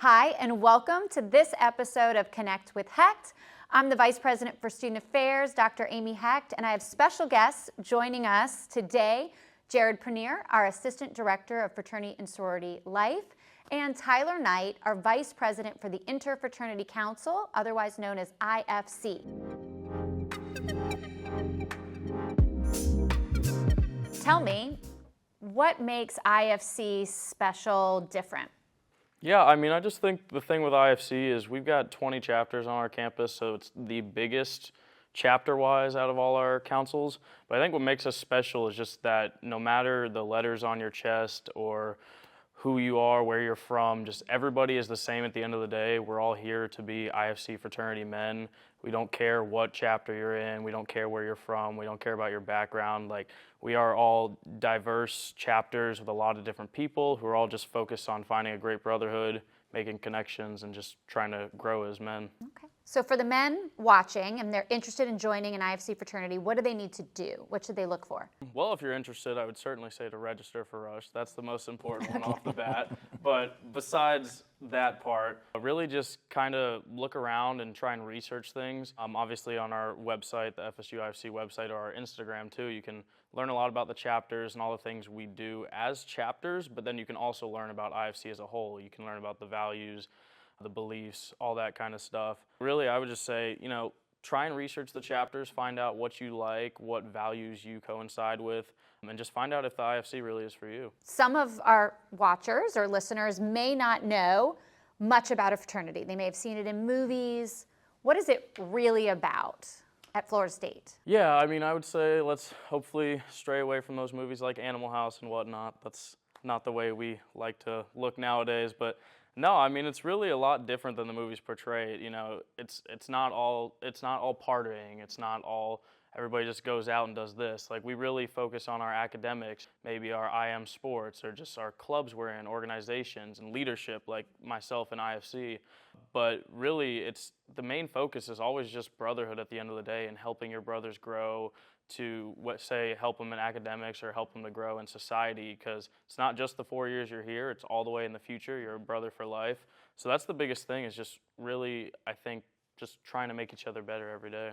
Hi, and welcome to this episode of Connect with Hecht. I'm the Vice President for Student Affairs, Dr. Amy Hecht, and I have special guests joining us today, Jared Pernier, our Assistant Director of Fraternity and Sorority Life, and Tyler Knight, our Vice President for the Interfraternity Council, otherwise known as IFC. Tell me, what makes IFC special, different? Yeah, I just think the thing with IFC is we've got 20 chapters on our campus, so it's the biggest chapter-wise out of all our councils. But I think what makes us special is just that no matter the letters on your chest or who you are, where you're from, just everybody is the same at the end of the day. We're all here to be IFC fraternity men. We don't care what chapter you're in. We don't care where you're from. We don't care about your background. We are all diverse chapters with a lot of different people who are all just focused on finding a great brotherhood, making connections, and just trying to grow as men. Okay. So for the men watching and they're interested in joining an IFC fraternity, what do they need to do? What should they look for? Well, if you're interested, I would certainly say to register for Rush. That's the most important one off the bat. But besides that part, really just kind of look around and try and research things. Obviously on our website, the FSU IFC website, or our Instagram too, you can learn a lot about the chapters and all the things we do as chapters, but then you can also learn about IFC as a whole. You can learn about the values, the beliefs, all that kind of stuff. Really, I would just say, try and research the chapters, find out what you like, what values you coincide with, and just find out if the IFC really is for you. Some of our watchers or listeners may not know much about a fraternity. They may have seen it in movies. What is it really about at Florida State? Yeah, I would say let's hopefully stray away from those movies like Animal House and whatnot. That's not the way we like to look nowadays, but no, it's really a lot different than the movies portray it. It's not all partying. It's not all everybody just goes out and does this. We really focus on our academics, maybe our IM sports, or just our clubs we're in, organizations, and leadership like myself in IFC. But really, it's the main focus is always just brotherhood at the end of the day and helping your brothers grow, to help them in academics or help them to grow in society, because it's not just the 4 years you're here, it's all the way in the future. You're a brother for life. So that's the biggest thing, is just really, I think, just trying to make each other better every day.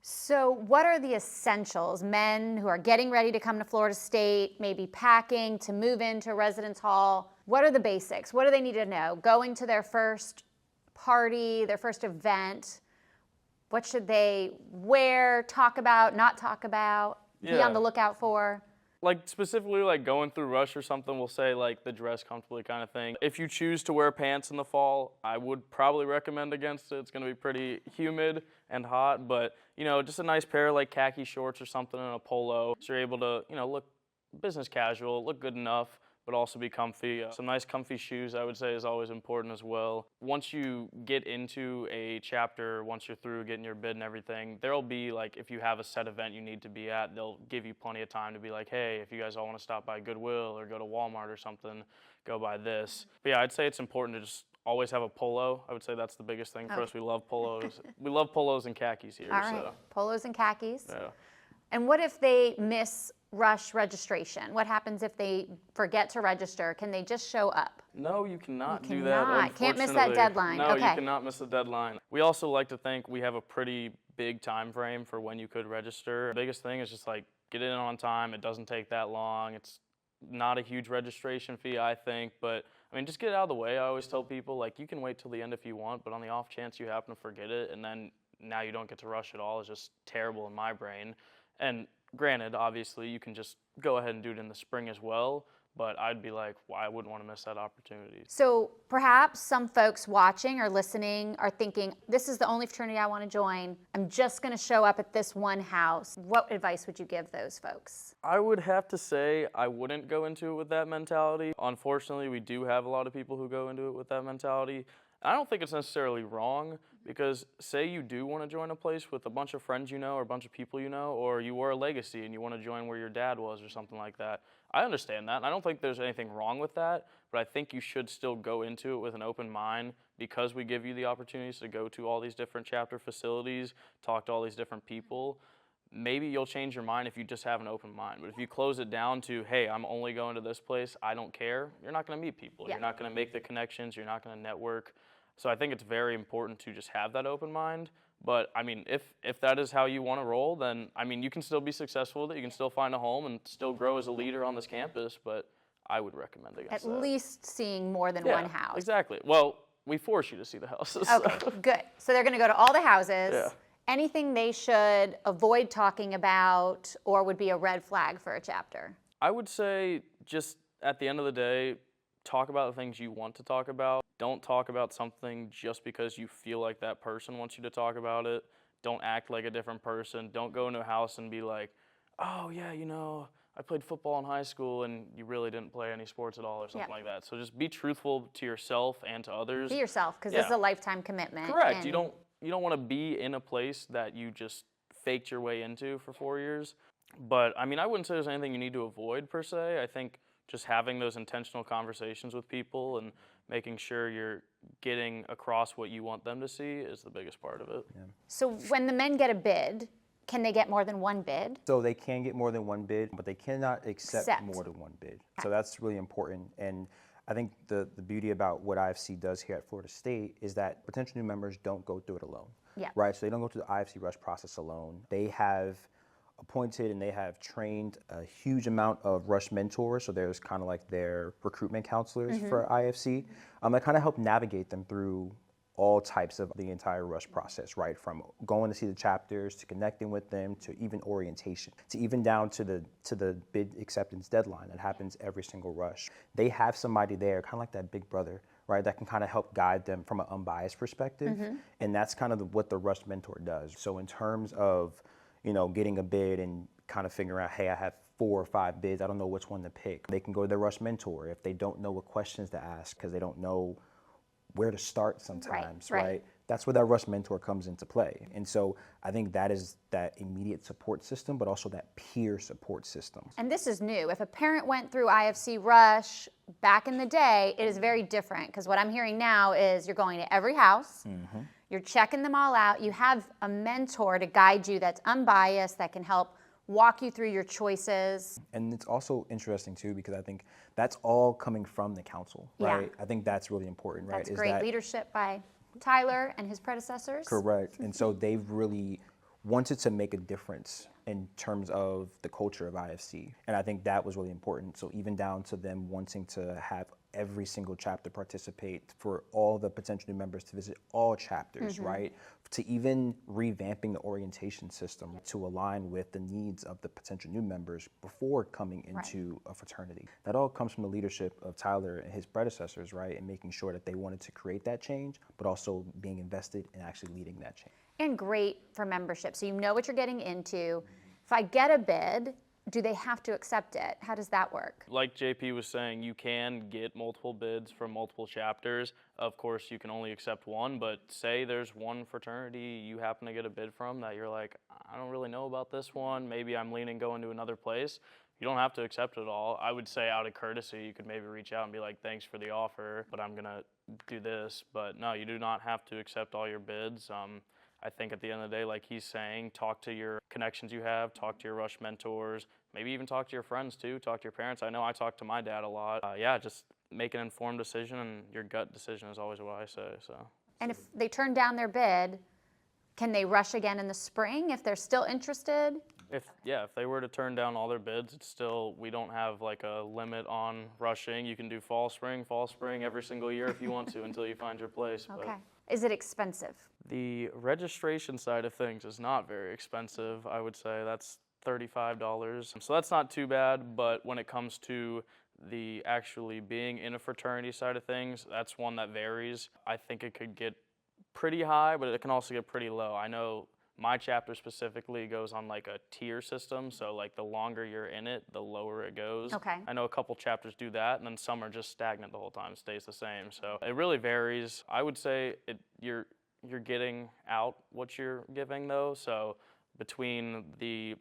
So what are the essentials? Men who are getting ready to come to Florida State, maybe packing to move into residence hall. What are the basics? What do they need to know? Going to their first party, their first event. What should they wear, talk about, not talk about, be on the lookout for? Specifically going through Rush or something, we'll say the dress comfortably kind of thing. If you choose to wear pants in the fall, I would probably recommend against it. It's going to be pretty humid and hot, but just a nice pair of khaki shorts or something and a polo, so you're able to look business casual, look good enough, but also be comfy. Some nice comfy shoes, I would say, is always important as well. Once you get into a chapter, once you're through getting your bid and everything, there'll be, if you have a set event you need to be at, they'll give you plenty of time to be hey, if you guys all want to stop by Goodwill or go to Walmart or something, go by this. But yeah, I'd say it's important to just always have a polo. I would say that's the biggest thing for us. We love polos. We love polos and khakis here. All right, polos and khakis. Yeah. And what if they miss Rush registration? What happens if they forget to register? Can they just show up? No, you cannot do that. Can't miss that deadline. No, okay. You cannot miss the deadline. We also like to think we have a pretty big time frame for when you could register. The biggest thing is just get in on time. It doesn't take that long. It's not a huge registration fee, I think, but just get it out of the way. I always tell people you can wait till the end if you want, but on the off chance you happen to forget it and then now you don't get to rush at all, is just terrible in my brain. And granted, obviously, you can just go ahead and do it in the spring as well, but I'd be I wouldn't want to miss that opportunity. So perhaps some folks watching or listening are thinking, this is the only fraternity I want to join. I'm just going to show up at this one house. What advice would you give those folks? I would have to say I wouldn't go into it with that mentality. Unfortunately, we do have a lot of people who go into it with that mentality. I don't think it's necessarily wrong, because say you do want to join a place with a bunch of friends or a bunch of people or you were a legacy and you want to join where your dad was or something like that. I understand that. I don't think there's anything wrong with that, but I think you should still go into it with an open mind, because we give you the opportunities to go to all these different chapter facilities, talk to all these different people. maybe you'll change your mind if you just have an open mind. But if you close it down to, hey, I'm only going to this place, I don't care, you're not going to meet people. Yeah. You're not going to make the connections. You're not going to network. So I think it's very important to just have that open mind. But, I mean, if that is how you want to roll, then, I mean, you can still be successful with it. You can still find a home and still grow as a leader on this campus. But I would recommend against that. At least seeing more than one house. Exactly. Well, we force you to see the houses. Okay, good. So they're going to go to all the houses. Yeah. Anything they should avoid talking about or would be a red flag for a chapter? I would say just at the end of the day, talk about the things you want to talk about. Don't talk about something just because you feel like that person wants you to talk about it. Don't act like a different person. Don't go into a house and be like, oh yeah, you know, I played football in high school and you really didn't play any sports at all or something like that. So just be truthful to yourself and to others. Be yourself, because this is a lifetime commitment. Correct. You don't want to be in a place that you just faked your way into for 4 years. But I mean, I wouldn't say there's anything you need to avoid per se. I think just having those intentional conversations with people and making sure you're getting across what you want them to see is the biggest part of it. Yeah. So when the men get a bid, can they get more than one bid? So they can get more than one bid, but they cannot accept more than one bid. So that's really important. And I think the beauty about what IFC does here at Florida State is that potential new members don't go through it alone. Yeah. Right? So they don't go through the IFC Rush process alone. They have appointed and they have trained a huge amount of Rush mentors. So there's kind of like their recruitment counselors for IFC that kind of help navigate them through all types of the entire Rush process, right? From going to see the chapters, to connecting with them, to even orientation, to even down to the bid acceptance deadline that happens every single Rush. They have somebody there, kind of like that big brother, right? That can kind of help guide them from an unbiased perspective. And that's kind of what the Rush mentor does. So in terms of, you know, getting a bid and kind of figuring out, hey, I have 4 or 5 bids, I don't know which one to pick. They can go to their Rush mentor if they don't know what questions to ask because they don't know where to start sometimes, right? That's where that Rush mentor comes into play. And so I think that is that immediate support system, but also that peer support system. And this is new. If a parent went through IFC Rush back in the day, it is very different, because what I'm hearing now is you're going to every house, you're checking them all out, you have a mentor to guide you that's unbiased, that can help walk you through your choices. And it's also interesting too, because I think that's all coming from the council, right? I think that's really important, right? That's great leadership by Tyler and his predecessors. Correct. And so they've really wanted to make a difference in terms of the culture of IFC. And I think that was really important. So even down to them wanting to have every single chapter participate, for all the potential new members to visit all chapters, right? To even revamping the orientation system to align with the needs of the potential new members before coming into a fraternity. That all comes from the leadership of Tyler and his predecessors, right? And making sure that they wanted to create that change, but also being invested in actually leading that change. And great for membership. So you know what you're getting into. If I get a bid, do they have to accept it? How does that work? Like JP was saying, you can get multiple bids from multiple chapters. Of course, you can only accept one, but say there's one fraternity you happen to get a bid from that you're like, I don't really know about this one. Maybe I'm leaning going to another place. You don't have to accept it all. I would say out of courtesy, you could maybe reach out and be like, thanks for the offer, but I'm gonna do this. But no, you do not have to accept all your bids. I think at the end of the day, like he's saying, talk to your connections you have, talk to your Rush mentors, maybe even talk to your friends too, talk to your parents. I know I talk to my dad a lot. Just make an informed decision, and your gut decision is always what I say. So. And if they turn down their bid, can they rush again in the spring if they're still interested? If they were to turn down all their bids, it's still, we don't have like a limit on rushing. You can do fall, spring, every single year if you want to until you find your place. Okay. But is it expensive? the registration side of things is not very expensive. I would say that's $35. So that's not too bad, but when it comes to the actually being in a fraternity side of things, that's one that varies. I think it could get pretty high, but it can also get pretty low. I know my chapter specifically goes on like a tier system, so like the longer you're in it, the lower it goes. Okay. I know a couple chapters do that, and then some are just stagnant the whole time, stays the same. So it really varies. I would say you're getting out what you're giving though. So between the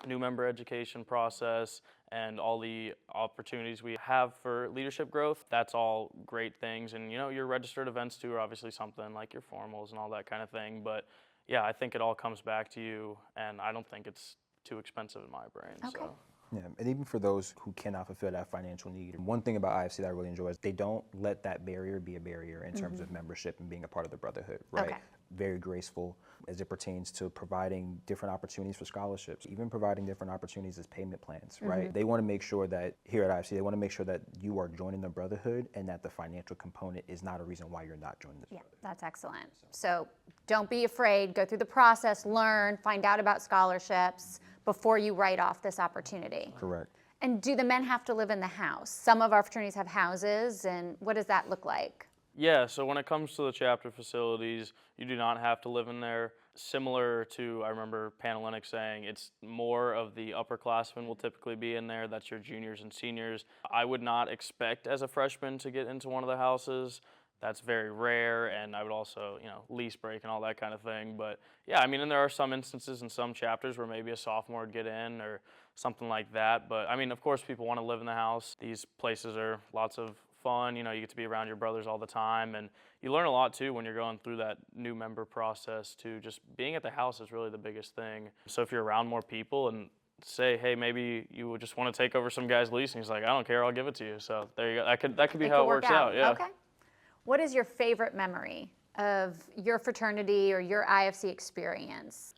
new member education process and all the opportunities we have for leadership growth, that's all great things. And you know, your registered events too are obviously something, like your formals and all that kind of thing, but yeah, I think it all comes back to you, and I don't think it's too expensive in my brain. Okay. So. Yeah, and even for those who cannot fulfill that financial need, one thing about IFC that I really enjoy is they don't let that barrier be a barrier in terms of membership and being a part of the Brotherhood, right? Okay. Very graceful as it pertains to providing different opportunities for scholarships, even providing different opportunities as payment plans, right? They want to make sure that here at IFC, they want to make sure that you are joining the Brotherhood and that the financial component is not a reason why you're not joining this Brotherhood. That's excellent. So don't be afraid, go through the process, learn, find out about scholarships before you write off this opportunity. Correct. And do the men have to live in the house? Some of our fraternities have houses, and what does that look like? Yeah, so when it comes to the chapter facilities, you do not have to live in there. Similar to, I remember Panhellenic saying, it's more of the upperclassmen will typically be in there. That's your juniors and seniors. I would not expect as a freshman to get into one of the houses. That's very rare, and I would also, lease break and all that kind of thing. But yeah, I mean, and there are some instances in some chapters where maybe a sophomore would get in or something like that. But I mean, of course, people want to live in the house. These places are lots of fun. You get to be around your brothers all the time, and you learn a lot too when you're going through that new member process too. Just being at the house is really the biggest thing. So if you're around more people and say, hey, maybe you would just want to take over some guy's lease, and he's like, I don't care, I'll give it to you. So there you go. That could be how it works out. Yeah. Okay. What is your favorite memory of your fraternity or your IFC experience?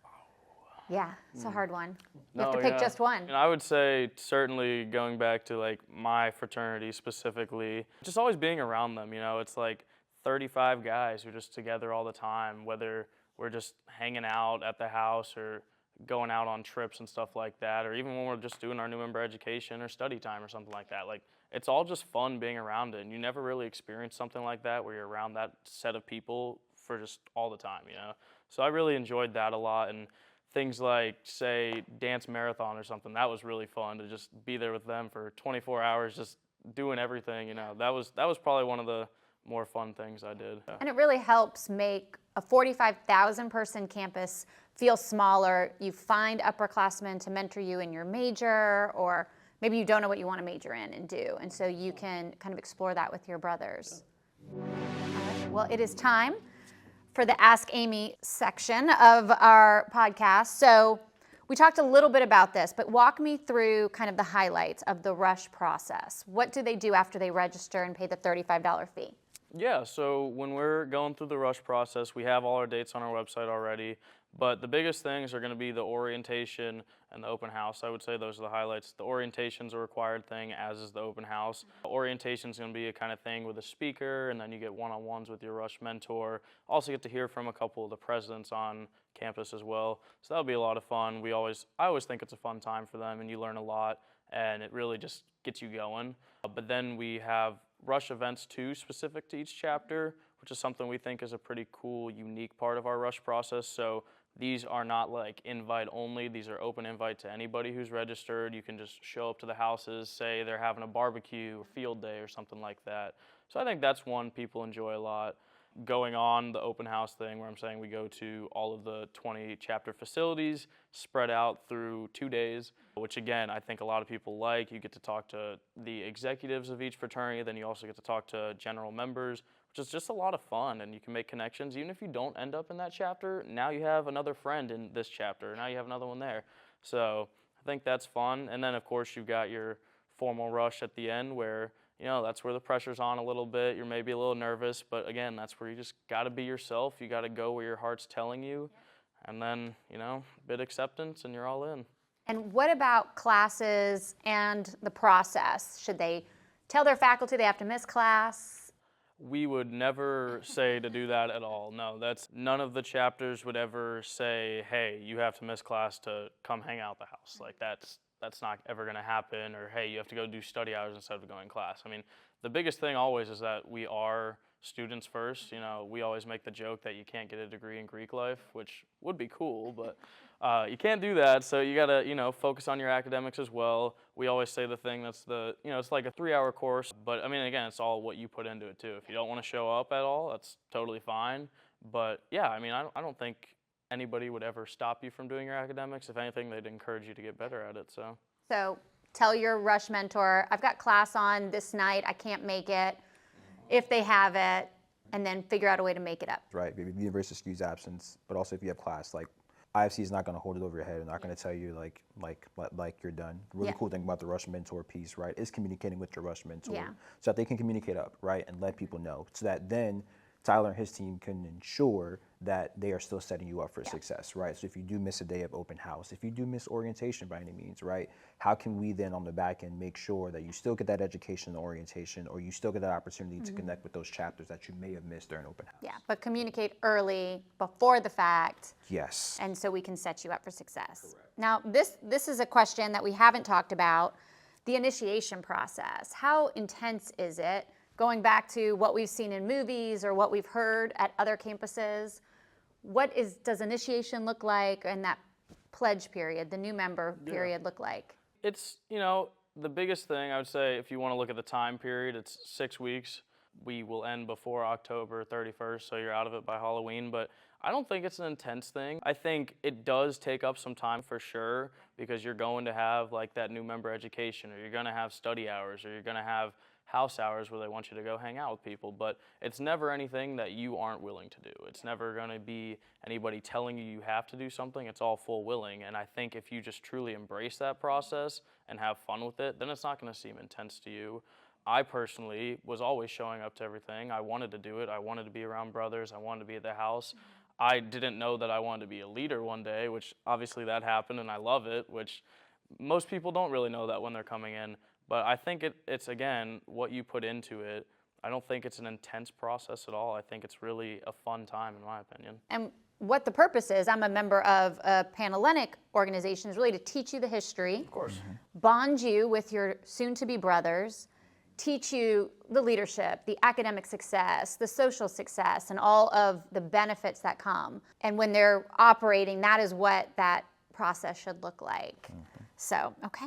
Yeah, it's a hard one. You have to pick just one. And I would say certainly going back to like my fraternity specifically, just always being around them. It's like 35 guys who are just together all the time, whether we're just hanging out at the house or going out on trips and stuff like that, or even when we're just doing our new member education or study time or something like that. Like, it's all just fun being around it, and you never really experience something like that where you're around that set of people for just all the time, So I really enjoyed that a lot, and things like, say, dance marathon or something, that was really fun to just be there with them for 24 hours just doing everything, That was probably one of the more fun things I did. Yeah. And it really helps make a 45,000 person campus feel smaller. You find upperclassmen to mentor you in your major, or maybe you don't know what you want to major in and do, and so you can kind of explore that with your brothers. All right. Well, it is time for the Ask Amy section of our podcast. So we talked a little bit about this, but walk me through kind of the highlights of the Rush process. What do they do after they register and pay the $35 fee? Yeah, so when we're going through the Rush process, we have all our dates on our website already, but the biggest things are going to be the orientation and the open house. I would say those are the highlights. The orientation's a required thing, as is the open house. Orientation's going to be a kind of thing with a speaker, and then you get one-on-ones with your Rush mentor. Also get to hear from a couple of the presidents on campus as well, so that'll be a lot of fun. I always think it's a fun time for them, and you learn a lot, and it really just gets you going. But then we have Rush events too, specific to each chapter, which is something we think is a pretty cool, unique part of our Rush process. So these are not like invite only. These are open invite to anybody who's registered. You can just show up to the houses, say they're having a barbecue or field day or something like that. So I think that's one people enjoy a lot. Going on the open house thing, where I'm saying we go to all of the 20 chapter facilities spread out through 2 days, which again, I think a lot of people like. You get to talk to the executives of each fraternity, then you also get to talk to general members, which is just a lot of fun, and you can make connections. Even if you don't end up in that chapter, now you have another friend in this chapter, now you have another one there. So I think that's fun. And then of course you've got your formal rush at the end, where that's where the pressure's on a little bit. You're maybe a little nervous, but again, that's where you just got to be yourself. You got to go where your heart's telling you, and then, bid acceptance, and you're all in. And what about classes and the process? Should they tell their faculty they have to miss class? We would never say to do that at all. No, none of the chapters would ever say, hey, you have to miss class to come hang out at the house. Like that's not ever going to happen, or hey, you have to go do study hours instead of going to class. I mean, the biggest thing always is that we are students first. We always make the joke that you can't get a degree in Greek life, which would be cool, but you can't do that. So you got to, focus on your academics as well. We always say the thing that's it's like a 3-hour course, but I mean, again, it's all what you put into it too. If you don't want to show up at all, that's totally fine. But yeah, I mean, I don't think anybody would ever stop you from doing your academics. If anything, they'd encourage you to get better at it. So tell your Rush mentor, I've got class on this night, I can't make it. If they have it, and then figure out a way to make it up. Right, if the university excuse absence, but also if you have class, like IFC is not going to hold it over your head and not going to tell you like you're done. The really cool thing about the Rush mentor piece, right, is communicating with your Rush mentor so that they can communicate up, right, and let people know, so that then Tyler and his team can ensure that they are still setting you up for success, right? So if you do miss a day of open house, if you do miss orientation by any means, right, how can we then on the back end make sure that you still get that education and orientation, or you still get that opportunity to connect with those chapters that you may have missed during open house? Yeah, but communicate early, before the fact. Yes. And so we can set you up for success. Correct. Now, this is a question that we haven't talked about, the initiation process. How intense is it? Going back to what we've seen in movies or what we've heard at other campuses, does initiation look like, and that pledge period, the new member period look like? It's, the biggest thing I would say, if you want to look at the time period, it's 6 weeks. We will end before October 31st, so you're out of it by Halloween, but I don't think it's an intense thing. I think it does take up some time for sure, because you're going to have like that new member education, or you're going to have study hours, or you're going to have house hours where they want you to go hang out with people, but it's never anything that you aren't willing to do. It's never going to be anybody telling you have to do something. It's all full willing, and I think if you just truly embrace that process and have fun with it, then it's not going to seem intense to you. I personally was always showing up to everything. I wanted to do it. I wanted to be around brothers. I wanted to be at the house. I didn't know that I wanted to be a leader one day, which obviously that happened, and I love it, which most people don't really know that when they're coming in. But I think it's, again, what you put into it. I don't think it's an intense process at all. I think it's really a fun time, in my opinion. And what the purpose is, I'm a member of a Panhellenic organization, is really to teach you the history. Of course. Bond you with your soon-to-be brothers, teach you the leadership, the academic success, the social success, and all of the benefits that come. And when they're operating, that is what that process should look like. So, okay.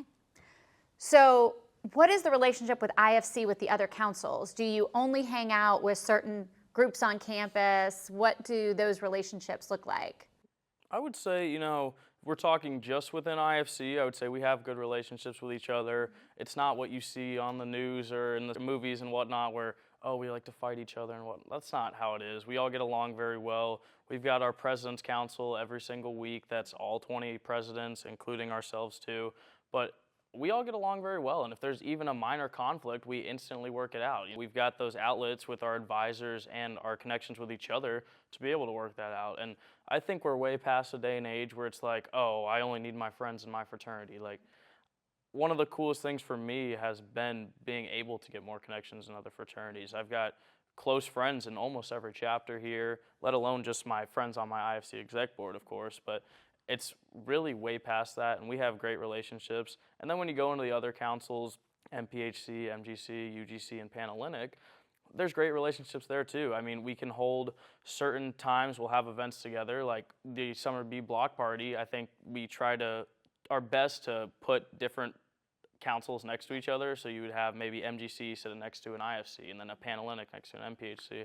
So, what is the relationship with IFC with the other councils? Do you only hang out with certain groups on campus? What do those relationships look like? I would say, we're talking just within IFC. I would say we have good relationships with each other. It's not what you see on the news or in the movies and whatnot where, we like to fight each other and what. That's not how it is. We all get along very well. We've got our President's Council every single week. That's all 20 presidents, including ourselves too. But we all get along very well, and if there's even a minor conflict, we instantly work it out. We've got those outlets with our advisors and our connections with each other to be able to work that out. And I think we're way past a day and age where it's like, I only need my friends in my fraternity. Like, one of the coolest things for me has been being able to get more connections in other fraternities. I've got close friends in almost every chapter here, let alone just my friends on my IFC exec board, of course, but it's really way past that, and we have great relationships. And then when you go into the other councils, MPHC, MGC, UGC, and Panhellenic, there's great relationships there too. I mean, we can hold certain times, we'll have events together, like the Summer B Block Party. I think we try our best to put different councils next to each other, so you would have maybe MGC sitting next to an IFC, and then a Panhellenic next to an MPHC.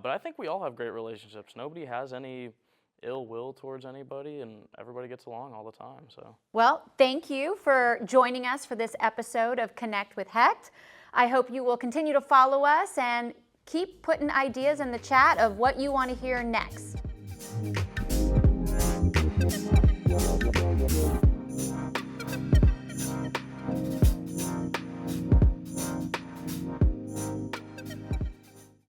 But I think we all have great relationships. Nobody has any ill will towards anybody, and everybody gets along all the time. So, well, thank you for joining us for this episode of Connect with Hecht. I hope you will continue to follow us and keep putting ideas in the chat of what you want to hear next.